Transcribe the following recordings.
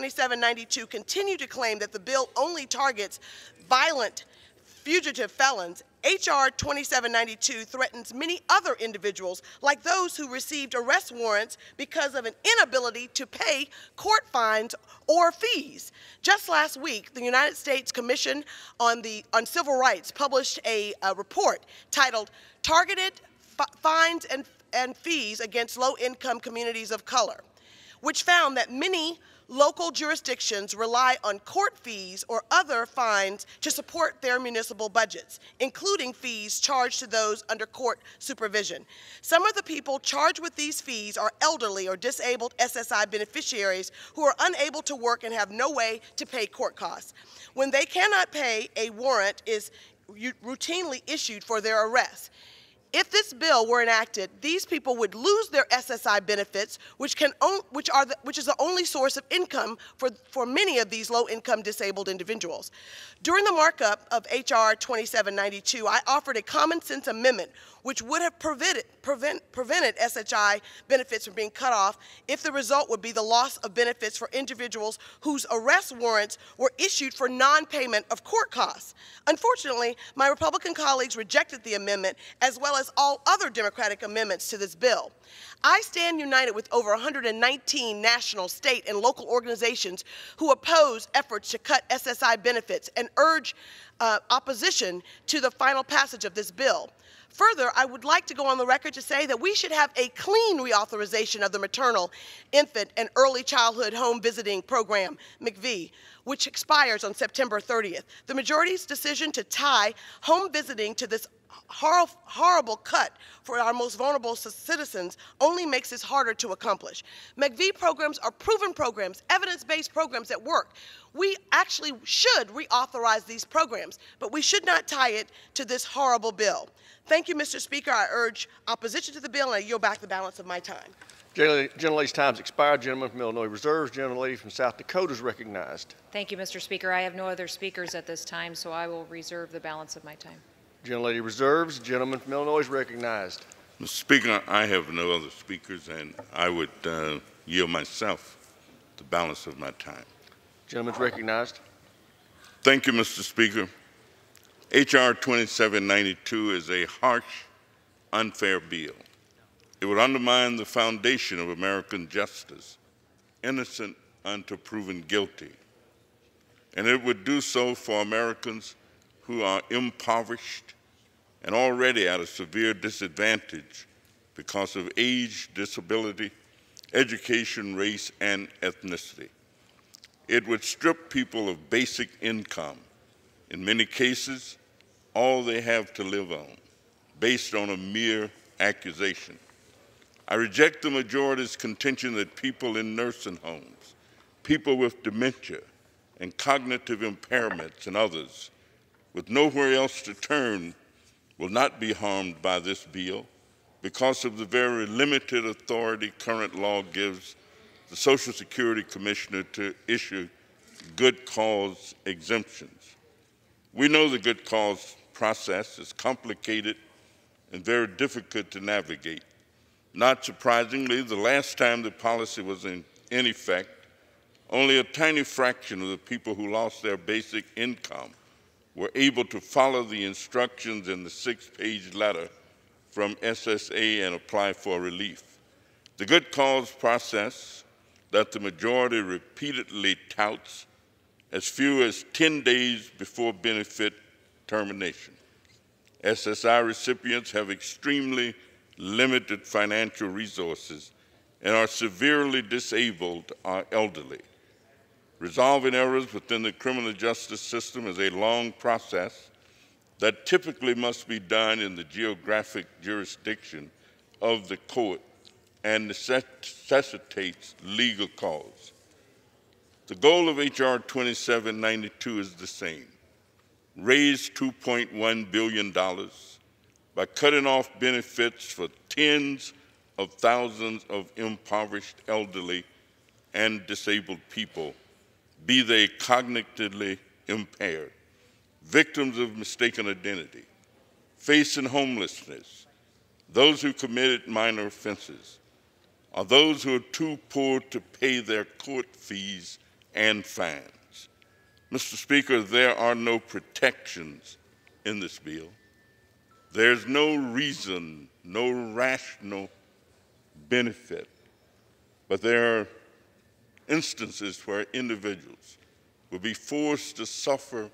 2792 continue to claim that the bill only targets violent fugitive felons, H.R. 2792 threatens many other individuals, like those who received arrest warrants because of an inability to pay court fines or fees. Just last week, the United States Commission on Civil Rights published a report titled Targeted Fines and Fees Against Low-Income Communities of Color, which found that many local jurisdictions rely on court fees or other fines to support their municipal budgets, including fees charged to those under court supervision. Some of the people charged with these fees are elderly or disabled SSI beneficiaries who are unable to work and have no way to pay court costs. When they cannot pay, a warrant is routinely issued for their arrest. If this bill were enacted, these people would lose their SSI benefits, which is the only source of income for many of these low-income disabled individuals. During the markup of H.R. 2792, I offered a common-sense amendment which would have prevented SSI benefits from being cut off if the result would be the loss of benefits for individuals whose arrest warrants were issued for non-payment of court costs. Unfortunately, my Republican colleagues rejected the amendment, as well as all other Democratic amendments to this bill. I stand united with over 119 national, state, and local organizations who oppose efforts to cut SSI benefits and urge opposition to the final passage of this bill. Further, I would like to go on the record to say that we should have a clean reauthorization of the Maternal, Infant, and Early Childhood Home Visiting Program, MCV, which expires on September 30th. The majority's decision to tie home visiting to this horrible cut for our most vulnerable citizens only makes this harder to accomplish. MCV programs are proven programs, evidence-based programs that work. We actually should reauthorize these programs, but we should not tie it to this horrible bill. Thank you, Mr. Speaker. I urge opposition to the bill, and I yield back the balance of my time. Gentlelady's time's expired. Gentleman from Illinois reserves. Gentlelady from South Dakota is recognized. Thank you, Mr. Speaker. I have no other speakers at this time, so I will reserve the balance of my time. Gentlelady reserves. Gentleman from Illinois is recognized. Mr. Speaker, I have no other speakers, and I would yield myself the balance of my time. Gentleman's recognized. Thank you, Mr. Speaker. H.R. 2792 is a harsh, unfair bill. It would undermine the foundation of American justice, innocent until proven guilty. And it would do so for Americans who are impoverished and already at a severe disadvantage because of age, disability, education, race, and ethnicity. It would strip people of basic income, in many cases, all they have to live on, based on a mere accusation. I reject the majority's contention that people in nursing homes, people with dementia and cognitive impairments, and others with nowhere else to turn will not be harmed by this bill because of the very limited authority current law gives the Social Security Commissioner to issue good cause exemptions. We know the good cause process is complicated and very difficult to navigate. Not surprisingly, the last time the policy was in effect, only a tiny fraction of the people who lost their basic income were able to follow the instructions in the 6-page letter from SSA and apply for relief. The good cause process that the majority repeatedly touts as few as 10 days before benefit termination. SSI recipients have extremely limited financial resources and are severely disabled or elderly. Resolving errors within the criminal justice system is a long process that typically must be done in the geographic jurisdiction of the court and necessitates legal cause. The goal of H.R. 2792 is the same: raise $2.1 billion by cutting off benefits for tens of thousands of impoverished elderly and disabled people, be they cognitively impaired, victims of mistaken identity, facing homelessness, those who committed minor offenses, or those who are too poor to pay their court fees and fines. Mr. Speaker, there are no protections in this bill. There's no reason, no rational benefit, but there are instances where individuals will be forced to suffer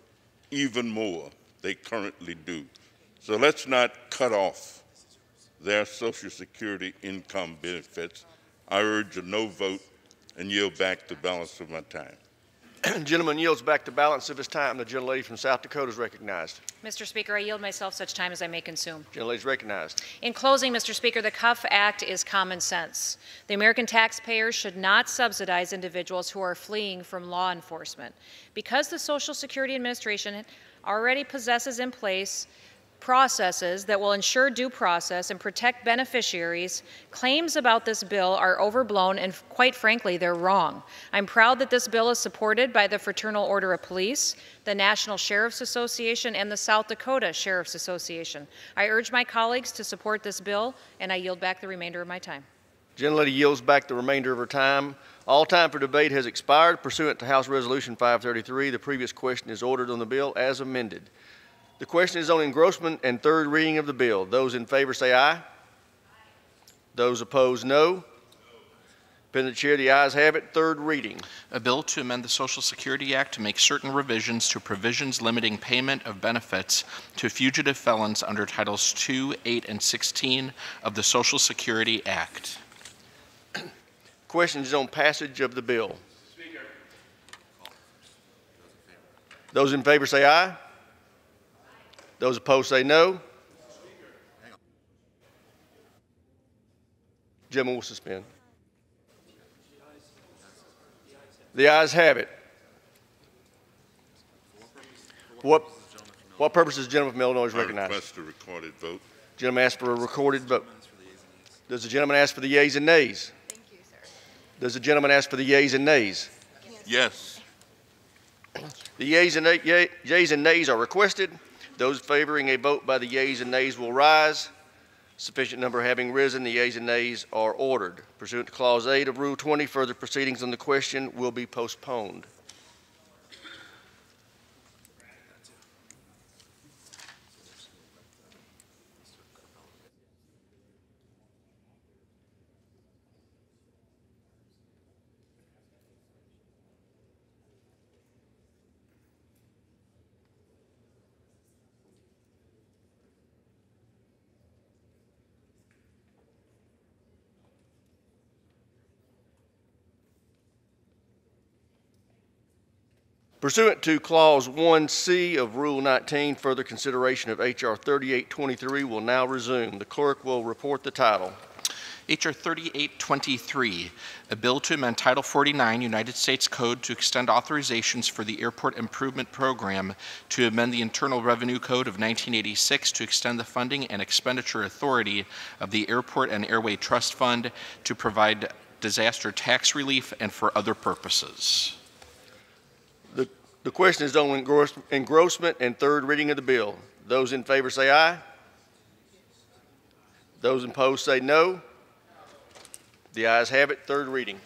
even more they currently do. So let's not cut off their Social Security income benefits. I urge a no vote and yield back the balance of my time. Gentleman yields back the balance of his time. The gentlelady from South Dakota is recognized. Mr. Speaker, I yield myself such time as I may consume. Gentlelady is recognized. In closing, Mr. Speaker, the CUF Act is common sense. The American taxpayers should not subsidize individuals who are fleeing from law enforcement. Because the Social Security Administration already possesses in place processes that will ensure due process and protect beneficiaries, claims about this bill are overblown and, quite frankly, they're wrong. I'm proud that this bill is supported by the Fraternal Order of Police, the National Sheriff's Association, and the South Dakota Sheriff's Association. I urge my colleagues to support this bill, and I yield back the remainder of my time. Gentlelady yields back the remainder of her time. All time for debate has expired. Pursuant to House Resolution 533, the previous question is ordered on the bill as amended. The question is on engrossment and third reading of the bill. Those in favor say aye. Those opposed, no. Dependent chair, the ayes have it. Third reading. A bill to amend the Social Security Act to make certain revisions to provisions limiting payment of benefits to fugitive felons under Titles 2, 8, and 16 of the Social Security Act. Question is on passage of the bill. Speaker. Those in favor say aye. Those opposed say no. Gentleman will suspend. The ayes have it. What purpose does the gentleman from Illinois recognize? I request a recorded vote. Gentleman asks for a recorded vote. Does the gentleman ask for the yeas and nays? Thank you, sir. Does the gentleman ask for the yeas and nays? Yes. The yeas and nays are requested. Those favoring a vote by the yeas and nays will rise. Sufficient number having risen, the yeas and nays are ordered. Pursuant to Clause 8 of Rule 20, further proceedings on the question will be postponed. Pursuant to Clause 1C of Rule 19, further consideration of H.R. 3823 will now resume. The clerk will report the title. H.R. 3823, a bill to amend Title 49 United States Code to extend authorizations for the Airport Improvement Program, to amend the Internal Revenue Code of 1986 to extend the funding and expenditure authority of the Airport and Airway Trust Fund to provide disaster tax relief and for other purposes. The question is on engrossment and third reading of the bill. Those in favor say aye. Those opposed say no. The ayes have it. Third reading.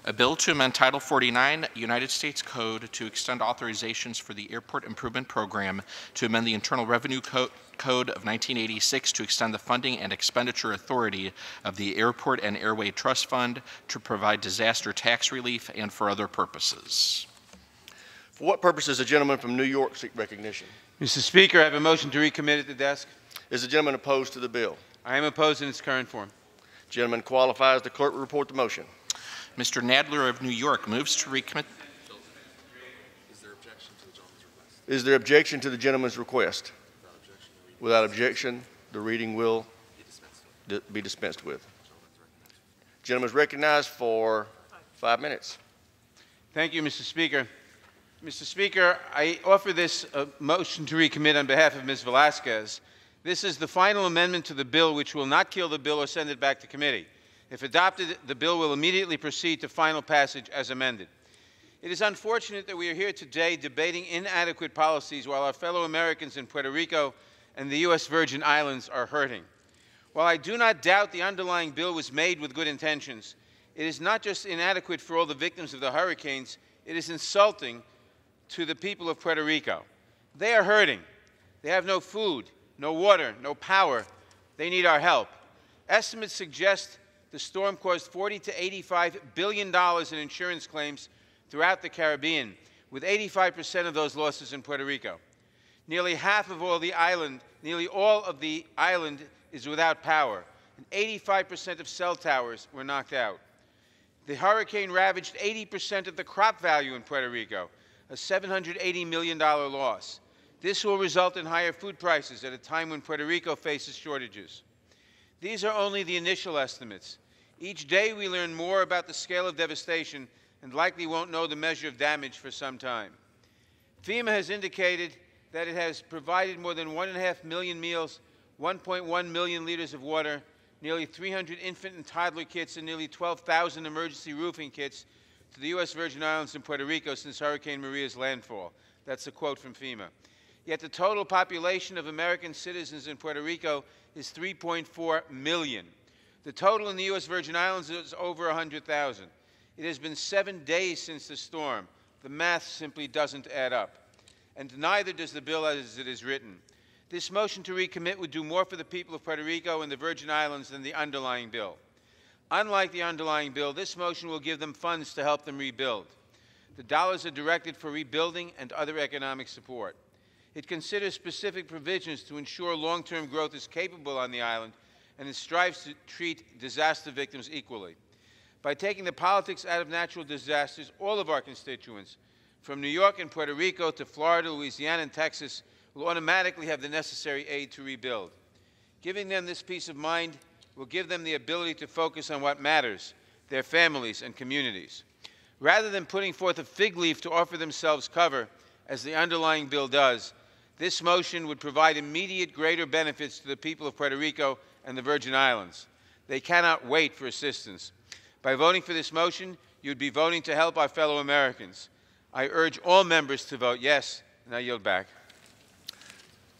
A bill to amend Title 49 United States Code to extend authorizations for the Airport Improvement Program, to amend the Internal Revenue Code of 1986 to extend the funding and expenditure authority of the Airport and Airway Trust Fund to provide disaster tax relief and for other purposes. For what purpose does the gentleman from New York seek recognition? Mr. Speaker, I have a motion to recommit at the desk. Is the gentleman opposed to the bill? I am opposed in its current form. Gentleman qualifies. The clerk will report the motion. Mr. Nadler of New York moves to recommit. Is there objection to the gentleman's request? Without objection, the reading will be dispensed with. Gentleman is recognized for 5 minutes. Thank you, Mr. Speaker. Mr. Speaker, I offer this motion to recommit on behalf of Ms. Velasquez. This is the final amendment to the bill which will not kill the bill or send it back to committee. If adopted, the bill will immediately proceed to final passage as amended. It is unfortunate that we are here today debating inadequate policies while our fellow Americans in Puerto Rico and the U.S. Virgin Islands are hurting. While I do not doubt the underlying bill was made with good intentions, it is not just inadequate for all the victims of the hurricanes, it is insulting to the people of Puerto Rico. They are hurting. They have no food, no water, no power. They need our help. Estimates suggest the storm caused $40 to $85 billion in insurance claims throughout the Caribbean, with 85% of those losses in Puerto Rico. Nearly all of the island is without power, and 85% of cell towers were knocked out. The hurricane ravaged 80% of the crop value in Puerto Rico, a $780 million loss. This will result in higher food prices at a time when Puerto Rico faces shortages. These are only the initial estimates. Each day we learn more about the scale of devastation and likely won't know the measure of damage for some time. FEMA has indicated that it has provided more than 1.5 million meals, 1.1 million liters of water, nearly 300 infant and toddler kits, and nearly 12,000 emergency roofing kits to the U.S. Virgin Islands and Puerto Rico since Hurricane Maria's landfall. That's a quote from FEMA. Yet the total population of American citizens in Puerto Rico is 3.4 million. The total in the U.S. Virgin Islands is over 100,000. It has been 7 days since the storm. The math simply doesn't add up. And neither does the bill as it is written. This motion to recommit would do more for the people of Puerto Rico and the Virgin Islands than the underlying bill. Unlike the underlying bill, this motion will give them funds to help them rebuild. The dollars are directed for rebuilding and other economic support. It considers specific provisions to ensure long-term growth is capable on the island, and it strives to treat disaster victims equally. By taking the politics out of natural disasters, all of our constituents, from New York and Puerto Rico to Florida, Louisiana, and Texas, will automatically have the necessary aid to rebuild. Giving them this peace of mind will give them the ability to focus on what matters, their families and communities. Rather than putting forth a fig leaf to offer themselves cover, as the underlying bill does, this motion would provide immediate greater benefits to the people of Puerto Rico and the Virgin Islands. They cannot wait for assistance. By voting for this motion, you'd be voting to help our fellow Americans. I urge all members to vote yes, and I yield back.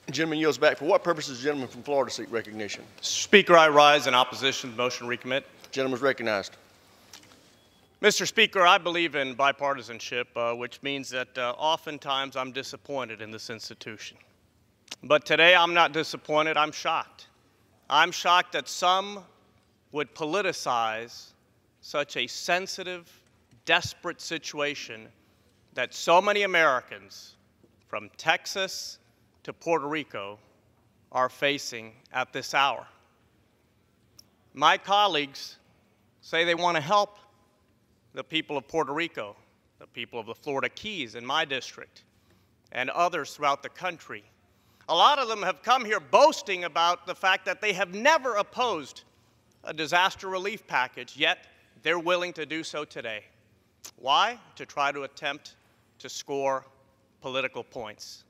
The gentleman yields back. For what purpose does the gentleman from Florida seek recognition? Speaker, I rise in opposition to the motion to recommit. The gentleman is recognized. Mr. Speaker, I believe in bipartisanship, which means that oftentimes I'm disappointed in this institution. But today I'm not disappointed, I'm shocked. I'm shocked that some would politicize such a sensitive, desperate situation that so many Americans, from Texas to Puerto Rico, are facing at this hour. My colleagues say they want to help the people of Puerto Rico, the people of the Florida Keys in my district, and others throughout the country. A lot of them have come here boasting about the fact that they have never opposed a disaster relief package, yet they're willing to do so today. Why? To try to attempt to score political points.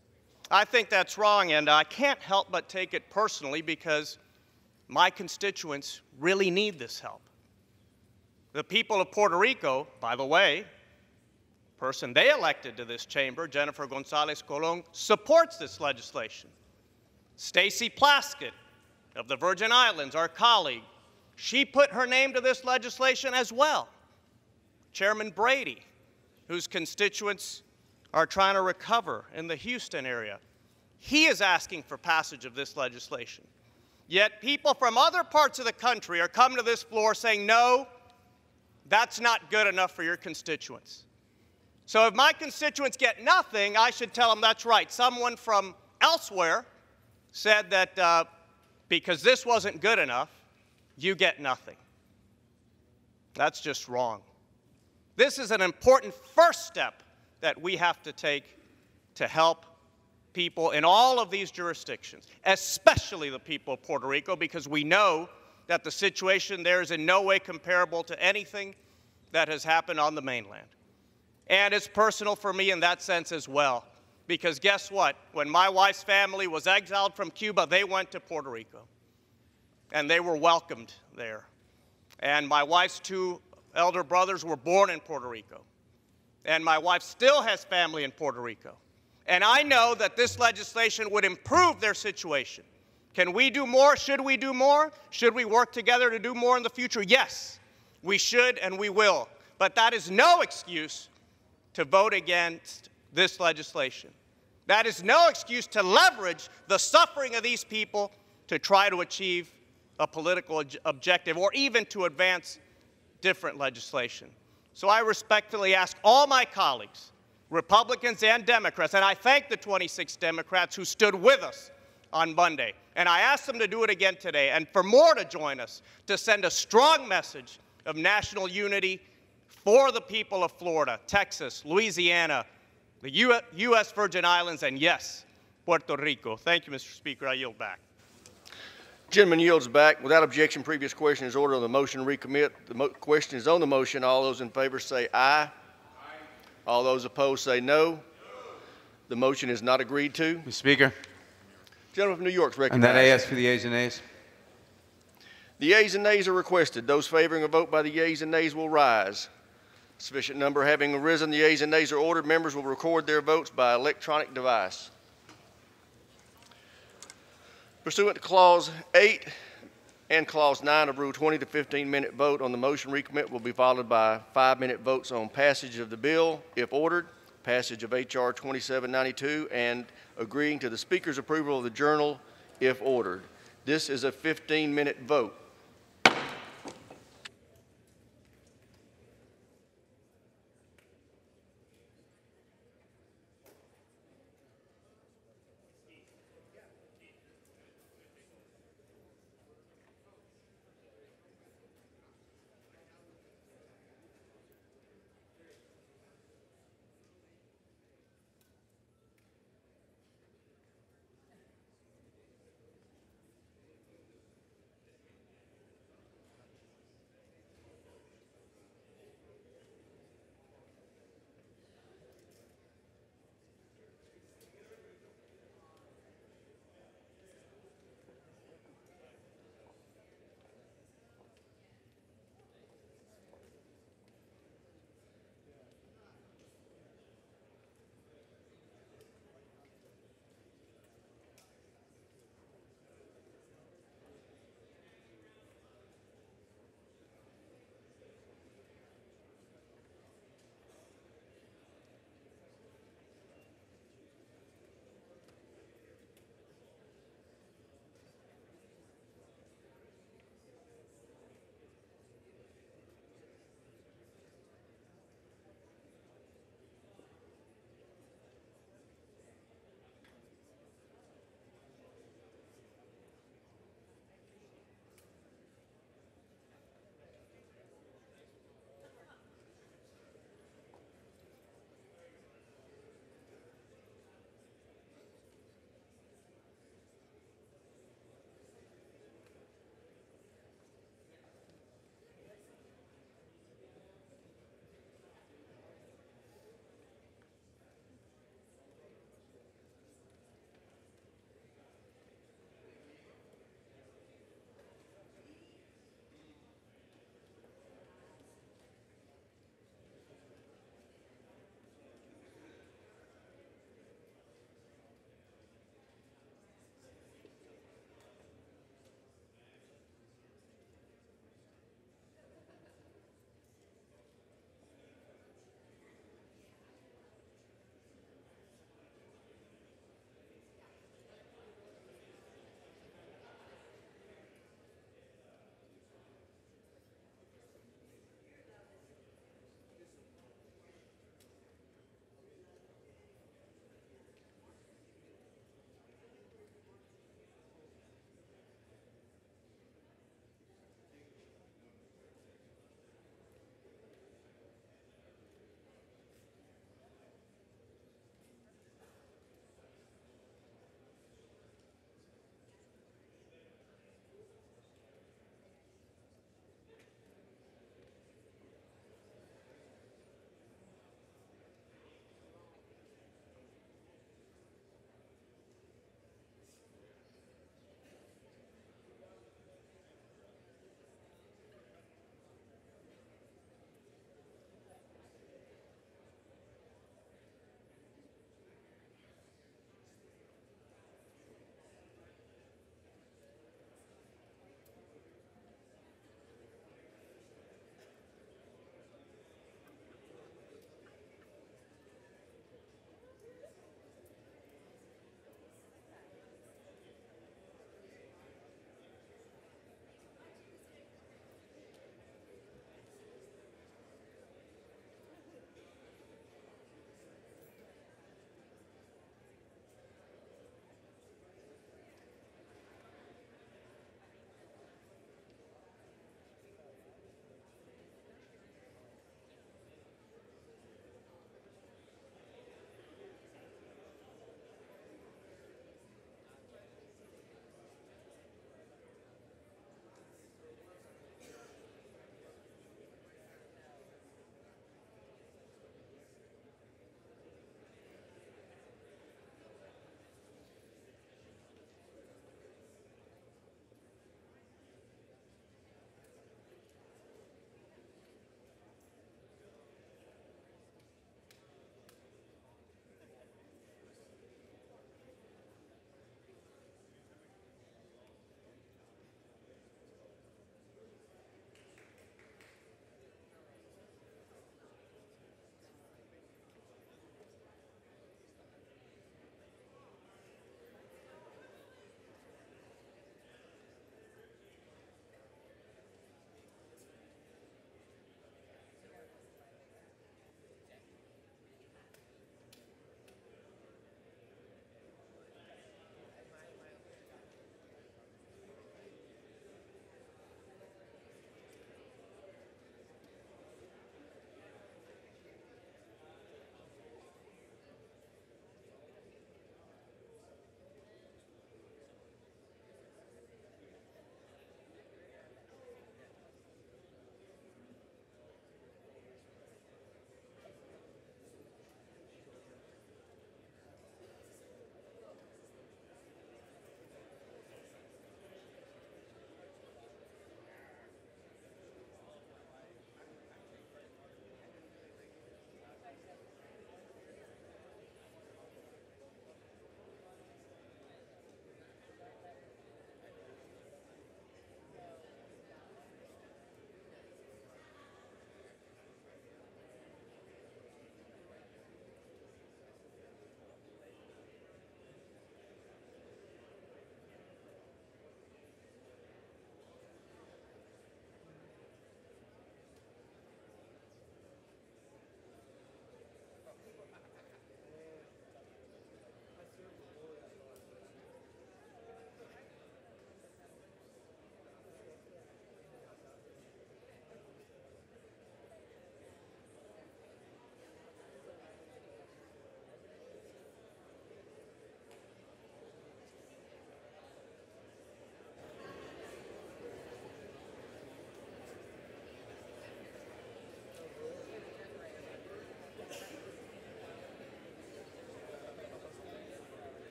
I think that's wrong, and I can't help but take it personally because my constituents really need this help. The people of Puerto Rico, by the way, the person they elected to this chamber, Jennifer Gonzalez Colon, supports this legislation. Stacy Plaskett of the Virgin Islands, our colleague, she put her name to this legislation as well. Chairman Brady, whose constituents are trying to recover in the Houston area, he is asking for passage of this legislation. Yet people from other parts of the country are coming to this floor saying, no, that's not good enough for your constituents. So if my constituents get nothing, I should tell them that's right. Someone from elsewhere said that because this wasn't good enough, you get nothing. That's just wrong. This is an important first step that we have to take to help people in all of these jurisdictions, especially the people of Puerto Rico, because we know that the situation there is in no way comparable to anything that has happened on the mainland. And it's personal for me in that sense as well, because guess what? When my wife's family was exiled from Cuba, they went to Puerto Rico, and they were welcomed there. And my wife's two elder brothers were born in Puerto Rico, and my wife still has family in Puerto Rico. And I know that this legislation would improve their situation. Can we do more? Should we do more? Should we work together to do more in the future? Yes, we should and we will. But that is no excuse to vote against this legislation. That is no excuse to leverage the suffering of these people to try to achieve a political objective or even to advance different legislation. So I respectfully ask all my colleagues, Republicans and Democrats, and I thank the 26 Democrats who stood with us on Monday, and I ask them to do it again today, and for more to join us, to send a strong message of national unity for the people of Florida, Texas, Louisiana, the U.S. Virgin Islands, and yes, Puerto Rico. Thank you, Mr. Speaker. I yield back. Gentleman yields back. Without objection, previous question is ordered on the motion to recommit. The question is on the motion. All those in favor say aye. Aye. All those opposed say no. No. The motion is not agreed to. Mr. Speaker. Gentleman from New York is recognized. And that I ask for the ayes and nays. The yeas and nays are requested. Those favoring a vote by the yeas and nays will rise. Sufficient number having arisen, the yeas and nays are ordered. Members will record their votes by electronic device. Pursuant to Clause 8 and Clause 9 of Rule 20, the 15-minute vote on the motion recommit will be followed by 5-minute votes on passage of the bill, if ordered, passage of H.R. 2792, and agreeing to the Speaker's approval of the journal, if ordered. This is a 15-minute vote.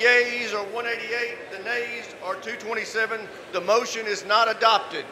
yeas are 188, the nays are 227. The motion is not adopted.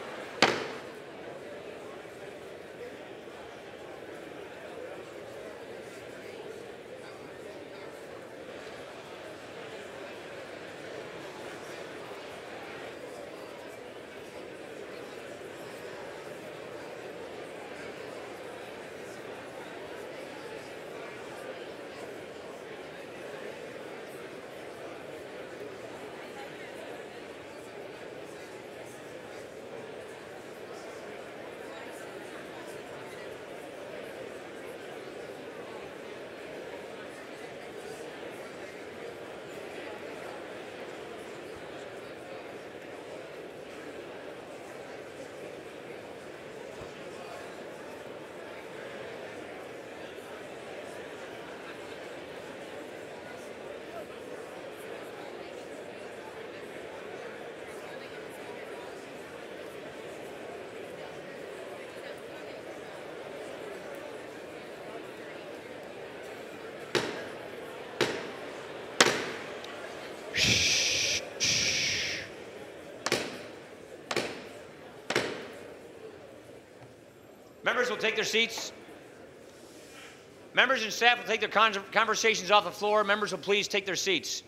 Members will take their seats. Members and staff will take their conversations off the floor. Members will please take their seats.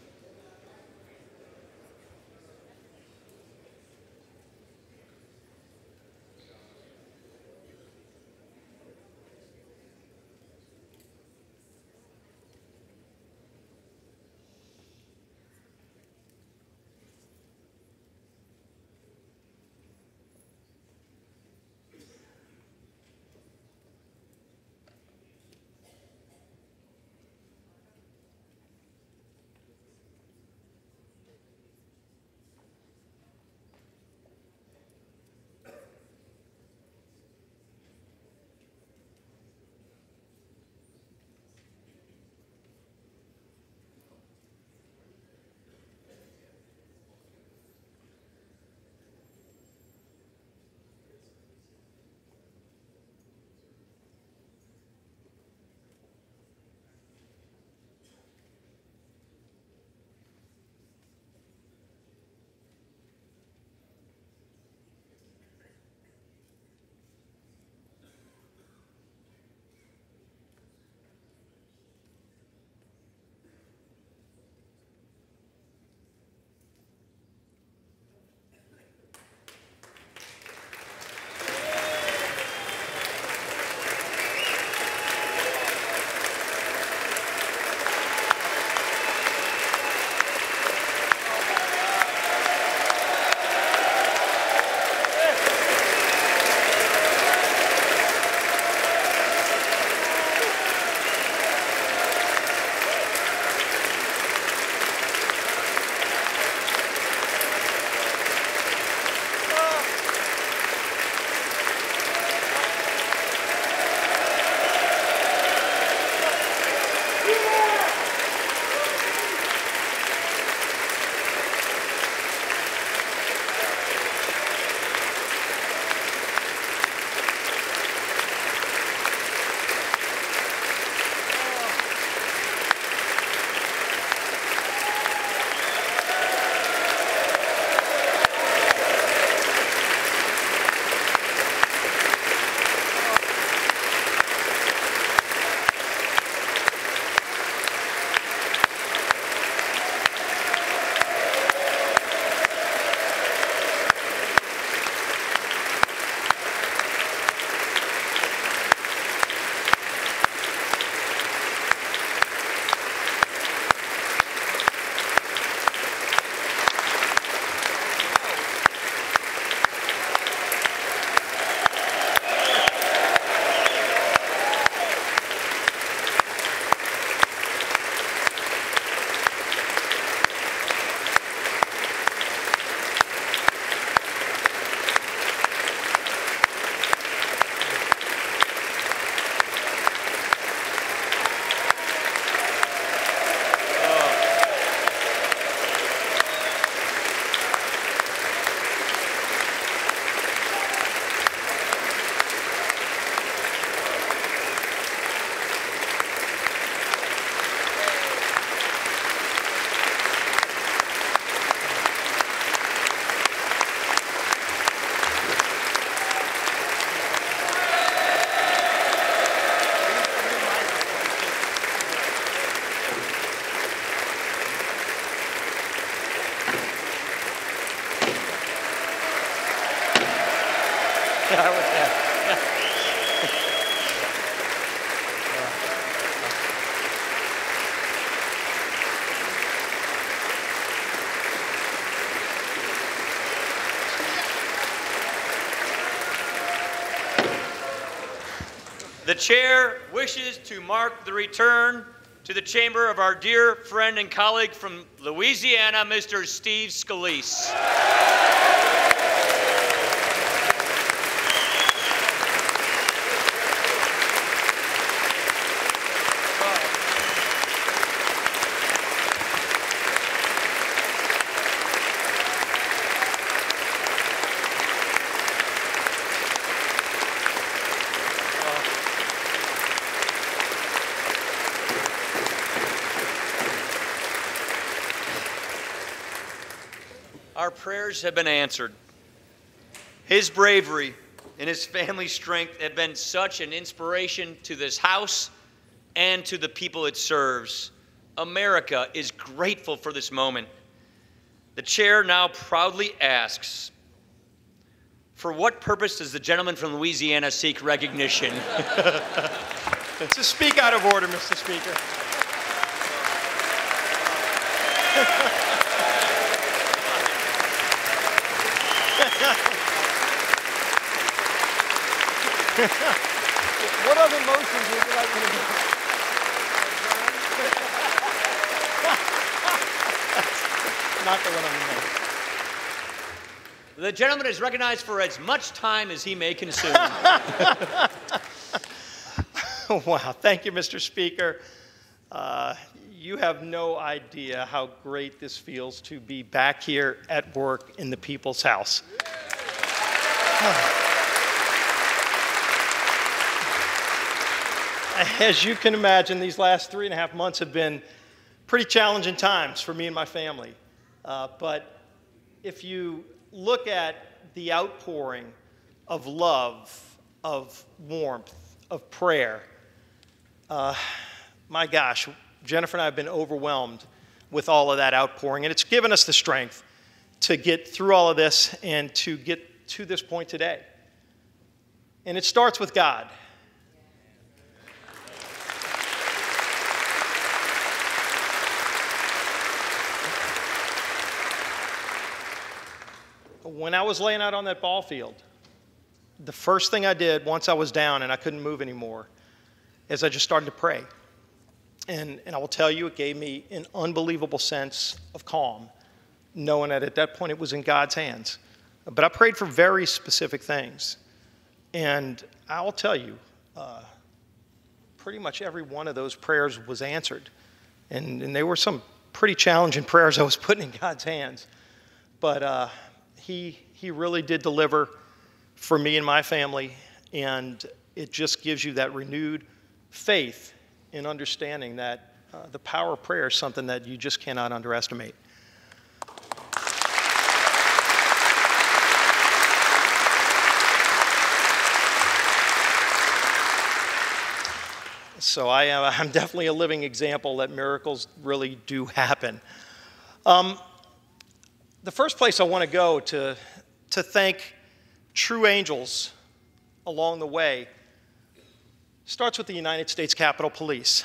are with that. The chair wishes to mark the return to the chamber of our dear friend and colleague from Louisiana, Mr. Steve Scalise. Our prayers have been answered. His bravery and his family's strength have been such an inspiration to this House and to the people it serves. America is grateful for this moment. The chair now proudly asks, for what purpose does the gentleman from Louisiana seek recognition? To speak out of order, Mr. Speaker. What other motions would you like me to make? Not the one I'm making. The gentleman is recognized for as much time as he may consume. Wow, thank you, Mr. Speaker. You have no idea how great this feels to be back here at work in the People's House. As you can imagine, these last 3.5 months have been pretty challenging times for me and my family. But if you look at the outpouring of love, of warmth, of prayer, my gosh, Jennifer and I have been overwhelmed with all of that outpouring, and it's given us the strength to get through all of this and to get to this point today. And it starts with God. When I was laying out on that ball field, the first thing I did once I was down and I couldn't move anymore is I just started to pray. And I will tell you, it gave me an unbelievable sense of calm, knowing that at that point it was in God's hands. But I prayed for very specific things. And I will tell you, pretty much every one of those prayers was answered. And they were some pretty challenging prayers I was putting in God's hands. But He really did deliver for me and my family, and it just gives you that renewed faith in understanding that the power of prayer is something that you just cannot underestimate. So I'm definitely a living example that miracles really do happen. The first place I want to go to thank true angels along the way starts with the United States Capitol Police.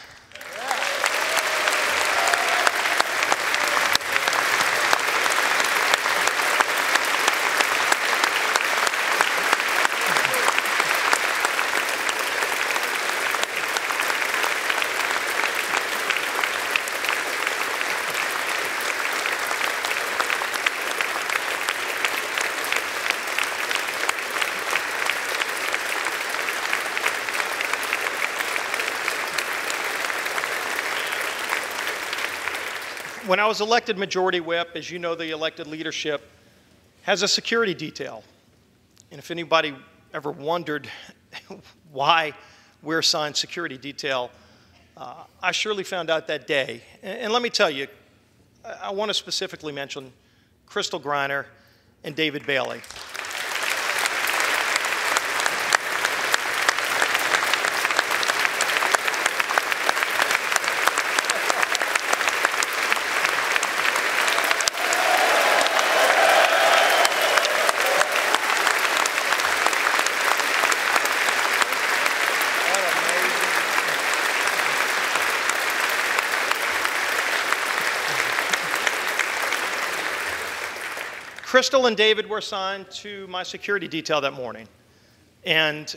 When I was elected majority whip, as you know, the elected leadership has a security detail. And if anybody ever wondered why we're assigned security detail, I surely found out that day. And let me tell you, I want to specifically mention Crystal Griner and David Bailey. Crystal and David were assigned to my security detail that morning. And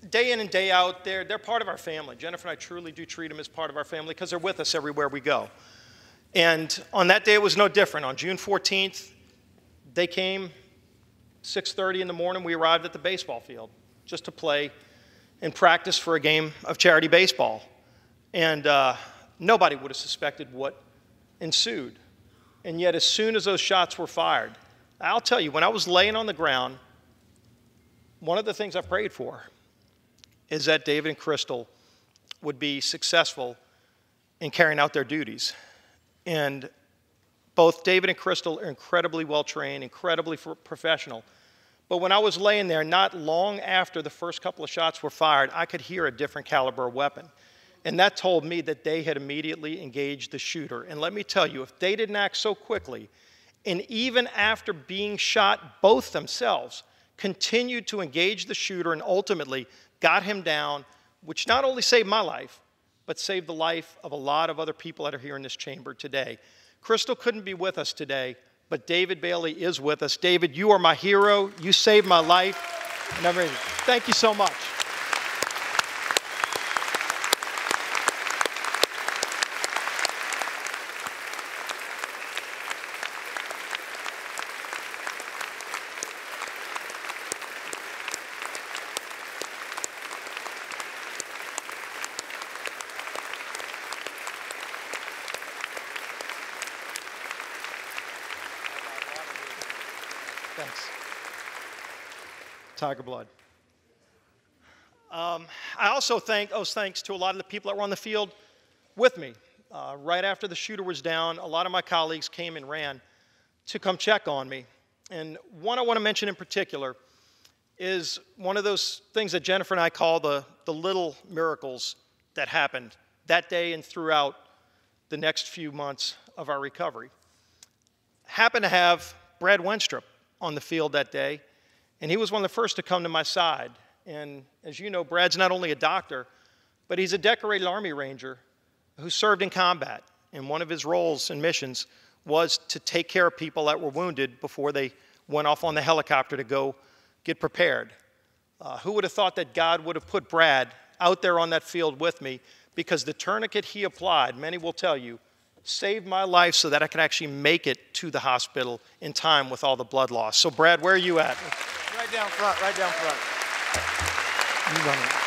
day in and day out, they're part of our family. Jennifer and I truly do treat them as part of our family because they're with us everywhere we go. And on that day, it was no different. On June 14th, they came 6:30 in the morning. We arrived at the baseball field just to play and practice for a game of charity baseball. And nobody would have suspected what ensued. And yet, as soon as those shots were fired, I'll tell you, when I was laying on the ground, one of the things I prayed for is that David and Crystal would be successful in carrying out their duties. And both David and Crystal are incredibly well-trained, incredibly professional. But when I was laying there, not long after the first couple of shots were fired, I could hear a different caliber weapon. And that told me that they had immediately engaged the shooter. And let me tell you, if they didn't act so quickly, and even after being shot both themselves, continued to engage the shooter and ultimately got him down, which not only saved my life, but saved the life of a lot of other people that are here in this chamber today. Crystal couldn't be with us today, but David Bailey is with us. David, you are my hero. You saved my life. And everything. Thank you so much. Thanks. Tiger blood. I also owe thanks to a lot of the people that were on the field with me. Right after the shooter was down, a lot of my colleagues came and ran to come check on me. And one I want to mention in particular is one of those things that Jennifer and I call the little miracles that happened that day and throughout the next few months of our recovery. Happened to have Brad Wenstrup on the field that day, and he was one of the first to come to my side. And as you know, Brad's not only a doctor, but he's a decorated Army Ranger who served in combat. And one of his roles and missions was to take care of people that were wounded before they went off on the helicopter to go get prepared. Who would have thought that God would have put Brad out there on that field with me, because the tourniquet he applied, many will tell you, saved my life so that I could actually make it to the hospital in time with all the blood loss. So Brad, where are you at? Right down front, right down front. You run it.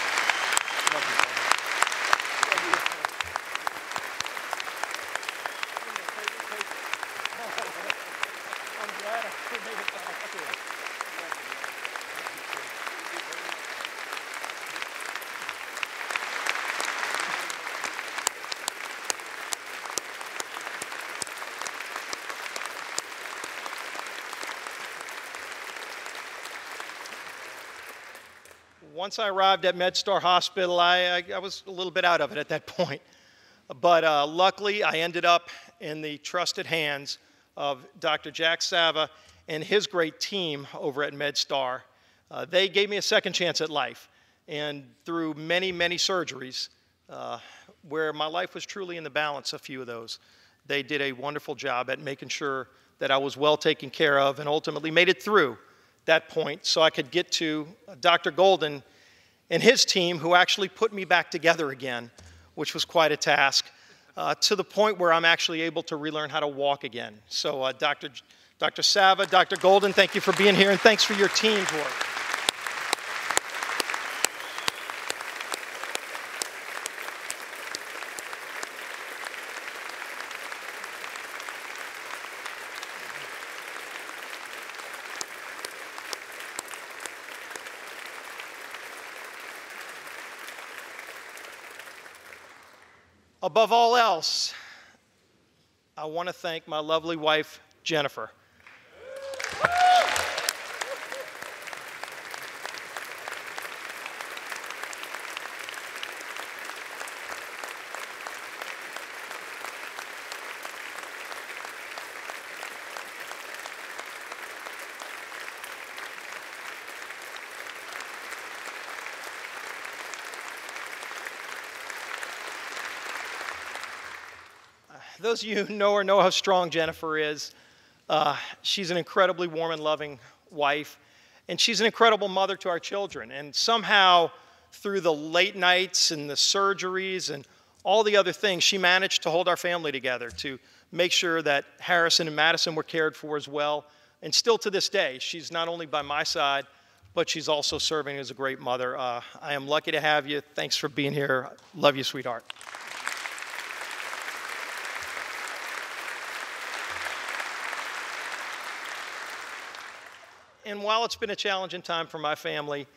Once I arrived at MedStar Hospital, I was a little bit out of it at that point. But luckily, I ended up in the trusted hands of Dr. Jack Sava and his great team over at MedStar. They gave me a second chance at life. And through many, many surgeries, where my life was truly in the balance, a few of those, they did a wonderful job at making sure that I was well taken care of and ultimately made it through that point so I could get to Dr. Golden and his team, who actually put me back together again, which was quite a task, to the point where I'm actually able to relearn how to walk again. So Dr. Sava, Dr. Golden, thank you for being here, and thanks for your team's work. Above all else, I want to thank my lovely wife, Jennifer. Those of you who know her know how strong Jennifer is. She's an incredibly warm and loving wife, and she's an incredible mother to our children. And somehow, through the late nights and the surgeries and all the other things, she managed to hold our family together, to make sure that Harrison and Madison were cared for as well. And still to this day, she's not only by my side, but she's also serving as a great mother. I am lucky to have you. Thanks for being here. Love you, sweetheart. And while it's been a challenging time for my family,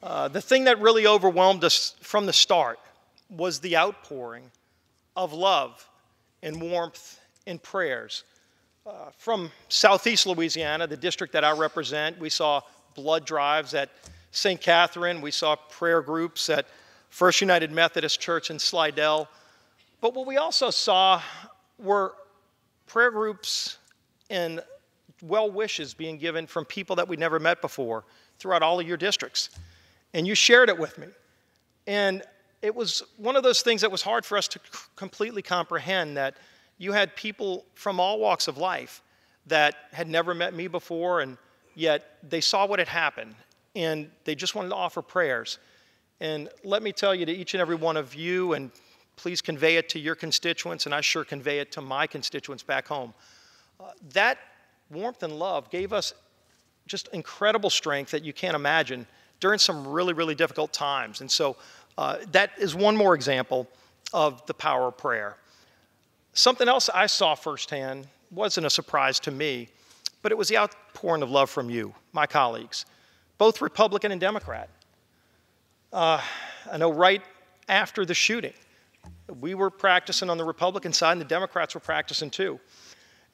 the thing that really overwhelmed us from the start was the outpouring of love and warmth and prayers. From Southeast Louisiana, the district that I represent, we saw blood drives at St. Catherine. We saw prayer groups at First United Methodist Church in Slidell. But what we also saw were prayer groups and well wishes being given from people that we'd never met before throughout all of your districts. And you shared it with me. And it was one of those things that was hard for us to completely comprehend, that you had people from all walks of life that had never met me before, and yet they saw what had happened, and they just wanted to offer prayers. And let me tell you, to each and every one of you, and please convey it to your constituents, and I sure convey it to my constituents back home, that warmth and love gave us just incredible strength that you can't imagine during some really, really difficult times. And so that is one more example of the power of prayer. Something else I saw firsthand wasn't a surprise to me, but it was the outpouring of love from you, my colleagues, both Republican and Democrat. I know right after the shooting, we were practicing on the Republican side, and the Democrats were practicing too.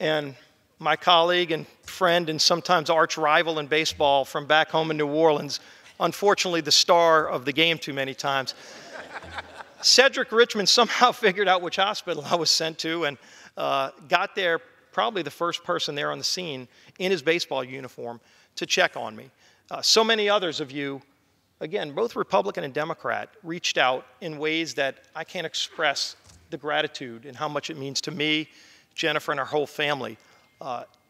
And my colleague and friend and sometimes arch rival in baseball from back home in New Orleans, unfortunately the star of the game too many times, Cedric Richmond somehow figured out which hospital I was sent to, and got there, probably the first person there on the scene in his baseball uniform to check on me. So many others of you, again, both Republican and Democrat, reached out in ways that I can't express the gratitude and how much it means to me, Jennifer, and our whole family.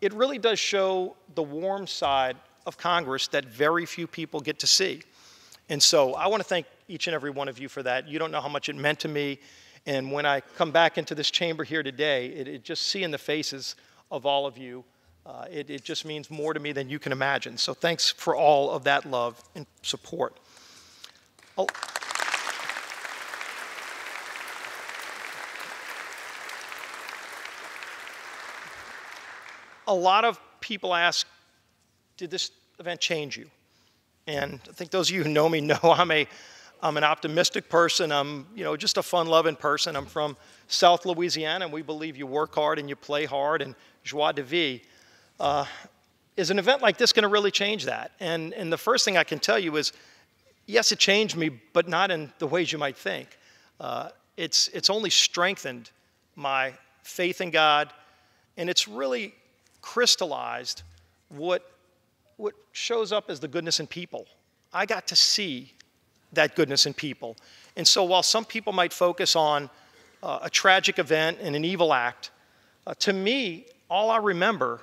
It really does show the warm side of Congress that very few people get to see. And so I want to thank each and every one of you for that. You don't know how much it meant to me. And when I come back into this chamber here today, it just seeing the faces of all of you, it just means more to me than you can imagine. So thanks for all of that love and support. A lot of people ask, did this event change you? And I think those of you who know me know I'm an optimistic person. I'm just a fun-loving person. I'm from South Louisiana, and we believe you work hard and you play hard, and joie de vivre. Is an event like this going to really change that? And the first thing I can tell you is, yes, it changed me, but not in the ways you might think. It's only strengthened my faith in God, and it's really crystallized what shows up as the goodness in people. I got to see that goodness in people. And so while some people might focus on a tragic event and an evil act, to me, all I remember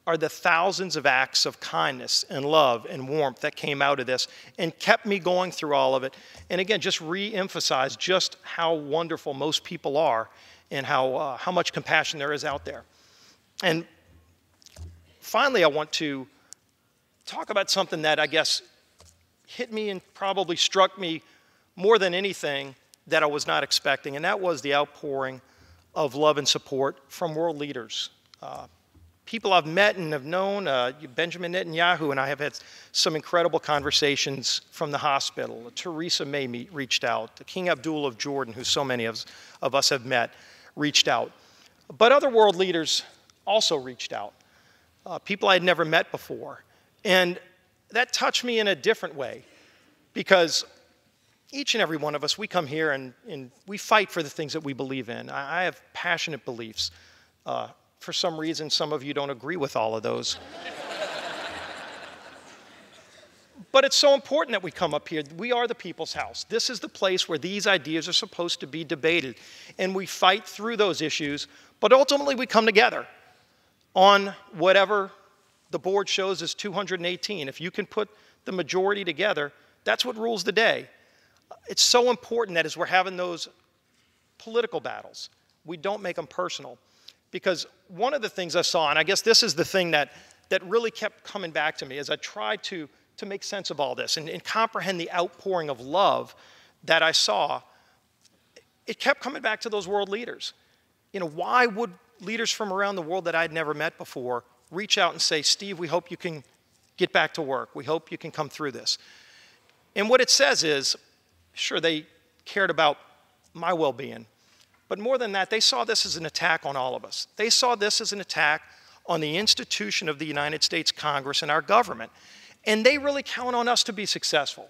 are the thousands of acts of kindness and love and warmth that came out of this and kept me going through all of it. And again, just re-emphasize just how wonderful most people are and how much compassion there is out there. And finally, I want to talk about something that I guess hit me and probably struck me more than anything that I was not expecting, and that was the outpouring of love and support from world leaders. People I've met and have known, Benjamin Netanyahu and I have had some incredible conversations from the hospital. Theresa May reached out. King Abdullah of Jordan, who so many of us have met, reached out. But other world leaders also reached out. People I had never met before. And that touched me in a different way, because each and every one of us, we come here and we fight for the things that we believe in. I have passionate beliefs. For some reason, some of you don't agree with all of those. But it's so important that we come up here. We are the people's house. This is the place where these ideas are supposed to be debated. And we fight through those issues, but ultimately we come together. on whatever the board shows as 218. If you can put the majority together, that's what rules the day. It's so important that as we're having those political battles, we don't make them personal. Because one of the things I saw, and I guess this is the thing that really kept coming back to me as I tried to make sense of all this and comprehend the outpouring of love that I saw, it kept coming back to those world leaders. You know, why would leaders from around the world that I'd never met before reach out and say, Steve, we hope you can get back to work. We hope you can come through this. And what it says is, sure, they cared about my well-being, but more than that, they saw this as an attack on all of us. They saw this as an attack on the institution of the United States Congress and our government. And they really count on us to be successful.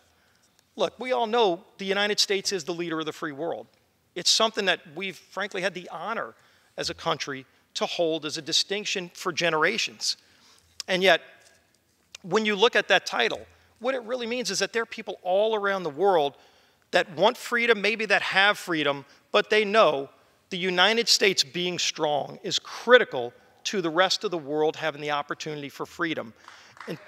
Look, we all know the United States is the leader of the free world. It's something that we've frankly had the honor as a country to hold as a distinction for generations. And yet, when you look at that title, what it really means is that there are people all around the world that want freedom, maybe that have freedom, but they know the United States being strong is critical to the rest of the world having the opportunity for freedom. And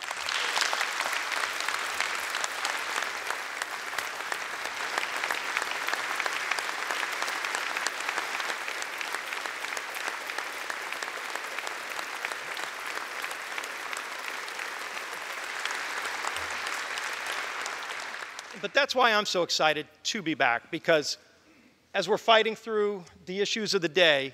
but that's why I'm so excited to be back, because as we're fighting through the issues of the day,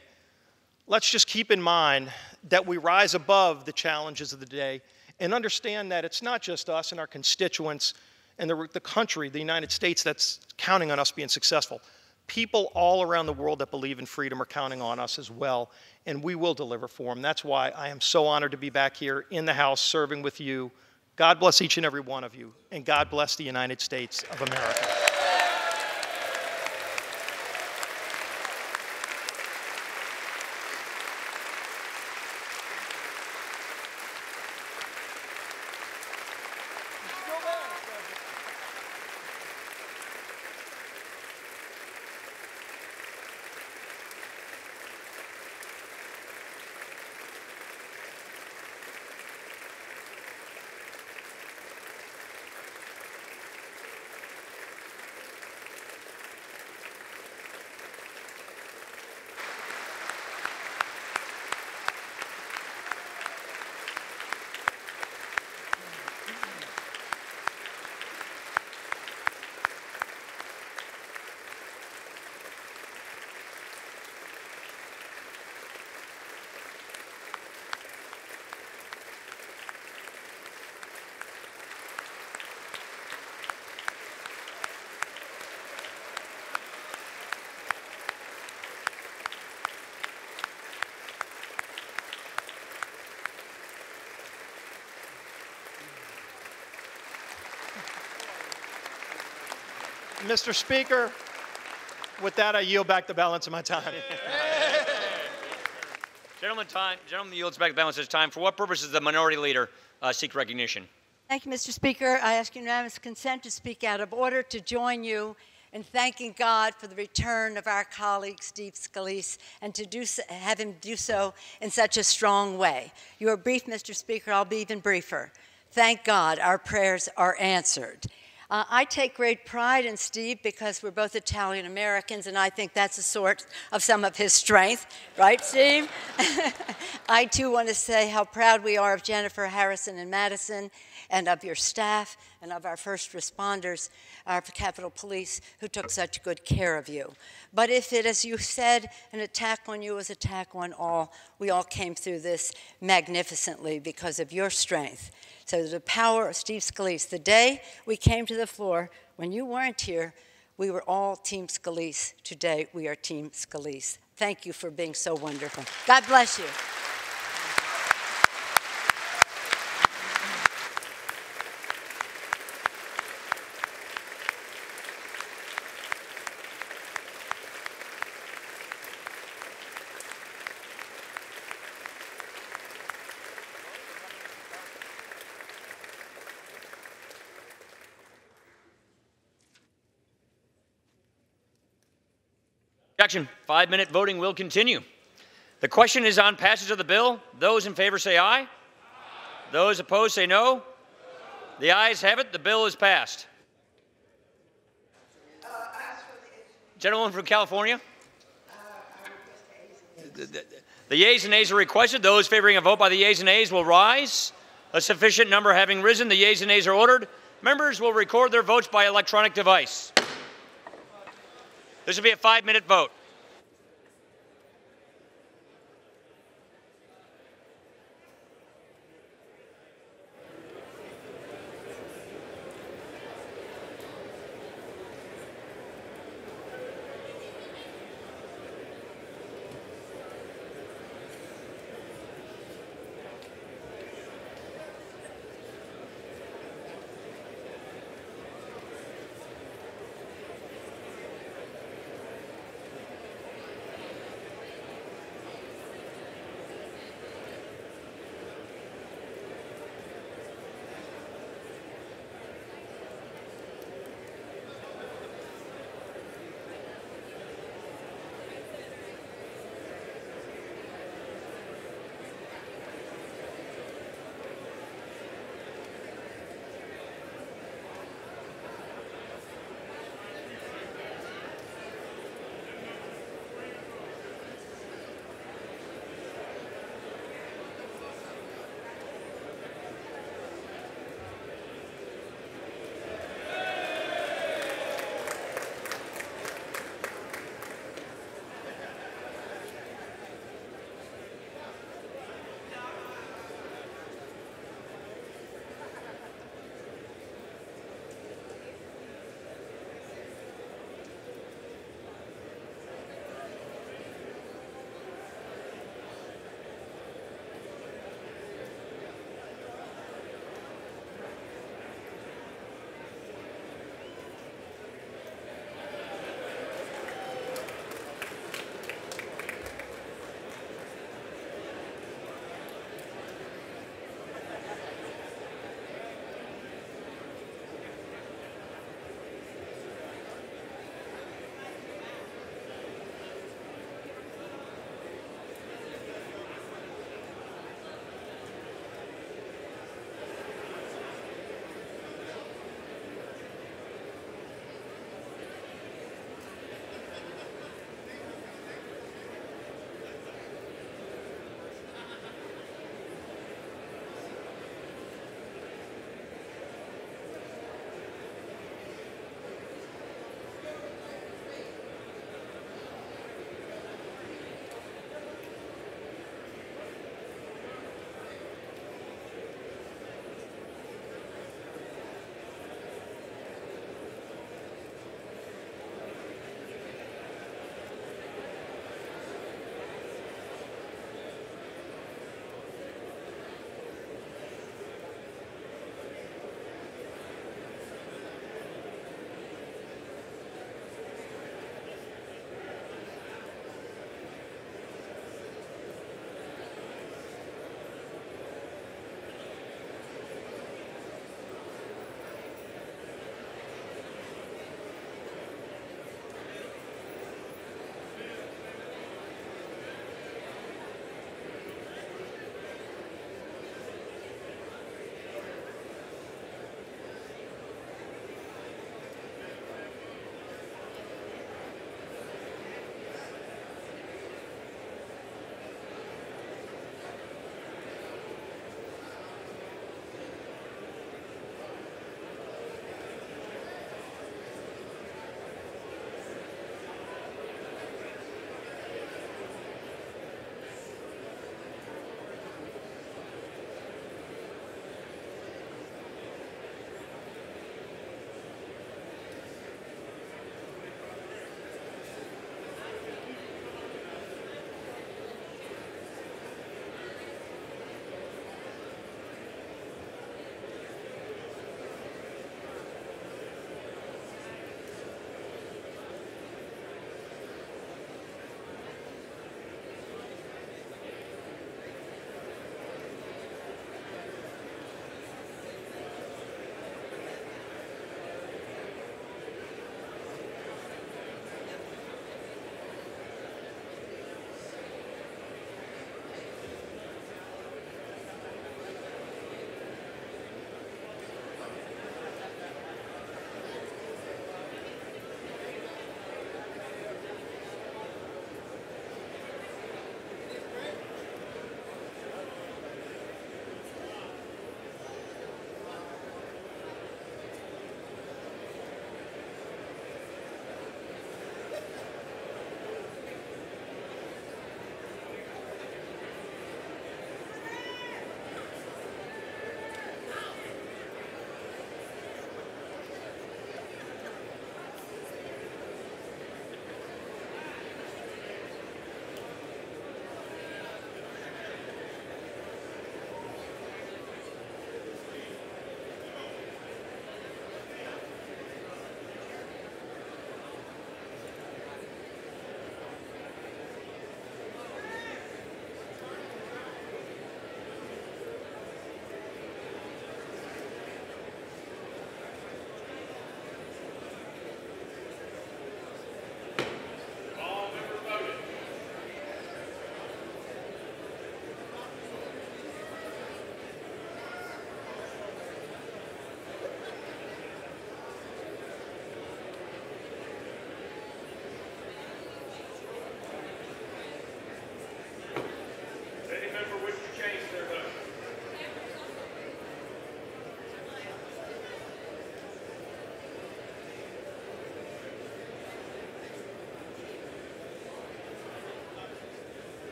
let's just keep in mind that we rise above the challenges of the day and understand that it's not just us and our constituents and the country, the United States, that's counting on us being successful. People all around the world that believe in freedom are counting on us as well, and we will deliver for them. That's why I am so honored to be back here in the House serving with you. God bless each and every one of you, and God bless the United States of America. Mr. Speaker, with that, I yield back the balance of my time. Gentleman yields back the balance of his time. For what purpose does the minority leader seek recognition? Thank you, Mr. Speaker. I ask unanimous consent to speak out of order to join you in thanking God for the return of our colleague, Steve Scalise, and to have him do so in such a strong way. You are brief, Mr. Speaker. I'll be even briefer. Thank God our prayers are answered. I take great pride in Steve because we're both Italian Americans, and I think that's a sort of some of his strength. Right, Steve? I, too, want to say how proud we are of Jennifer, Harrison, and Madison, and of your staff, and of our first responders, our Capitol Police, who took such good care of you. But if it, as you said, an attack on you is an attack on all, we all came through this magnificently because of your strength. So the power of Steve Scalise. The day we came to the floor, when you weren't here, we were all Team Scalise. Today, we are Team Scalise. Thank you for being so wonderful. God bless you. Objection. 5-minute voting will continue. The question is on passage of the bill. Those in favor say aye. Those opposed say no. The ayes have it. The bill is passed. Gentleman from California. The yeas and nays are requested. Those favoring a vote by the yeas and nays will rise. A sufficient number having risen, the yeas and nays are ordered. Members will record their votes by electronic device. This will be a 5-minute vote.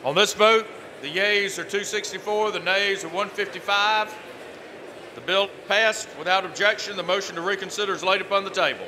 On this vote, the yeas are 264, the nays are 155. The bill passed without objection. The motion to reconsider is laid upon the table.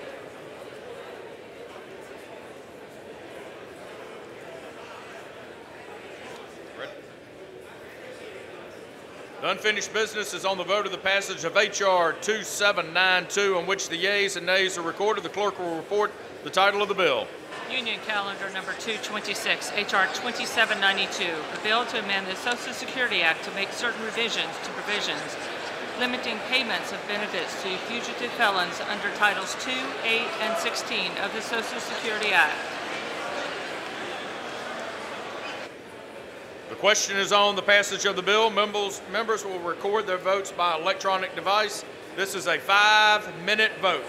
The unfinished business is on the vote of the passage of H.R. 2792, on which the yeas and nays are recorded. The clerk will report the title of the bill. Union Calendar Number 226, H.R. 2792, a bill to amend the Social Security Act to make certain revisions to provisions limiting payments of benefits to fugitive felons under Titles 2, 8, and 16 of the Social Security Act. The question is on the passage of the bill. Members will record their votes by electronic device. This is a 5-minute vote.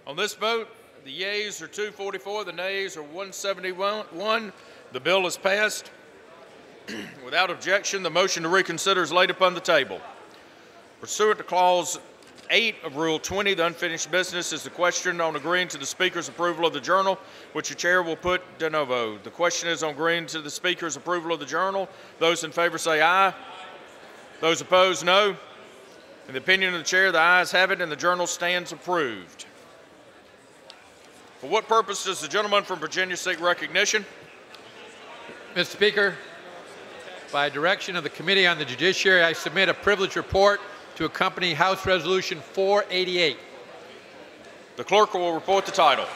On this vote, the yeas are 244, the nays are 171. The bill is passed. Without objection, the motion to reconsider is laid upon the table. Pursuant to Clause 8 of Rule 20, the unfinished business is the question on agreeing to the Speaker's approval of the journal, which the Chair will put de novo. The question is on agreeing to the Speaker's approval of the journal. Those in favor say aye. Those opposed, no. In the opinion of the Chair, the ayes have it, and the journal stands approved. For what purpose does the gentleman from Virginia seek recognition? Mr. Speaker, by direction of the Committee on the Judiciary, I submit a privilege report to accompany House Resolution 488. The clerk will report the title.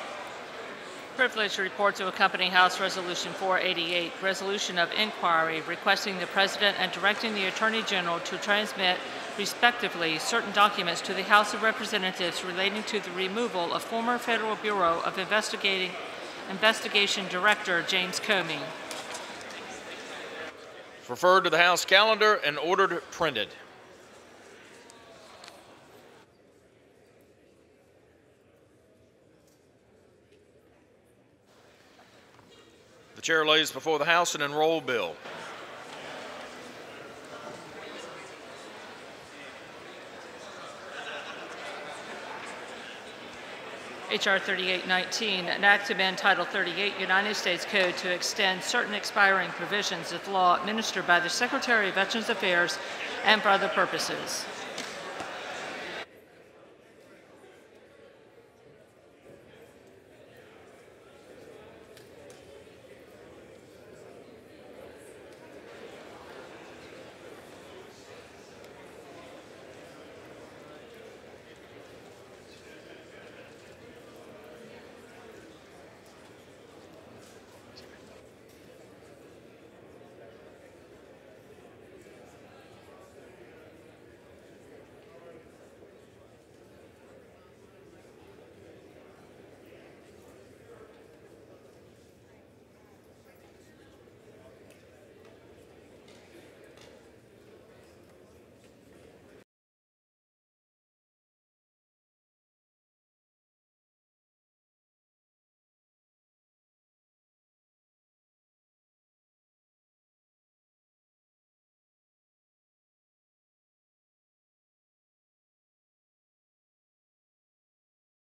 Privileged report to accompany House Resolution 488, resolution of inquiry requesting the President and directing the Attorney General to transmit, respectively, certain documents to the House of Representatives relating to the removal of former Federal Bureau of Investigation Director James Comey. Referred to the House calendar and ordered printed. The Chair lays before the House an enrolled bill. H.R. 3819, an act to amend Title 38 United States Code to extend certain expiring provisions of law administered by the Secretary of Veterans Affairs and for other purposes.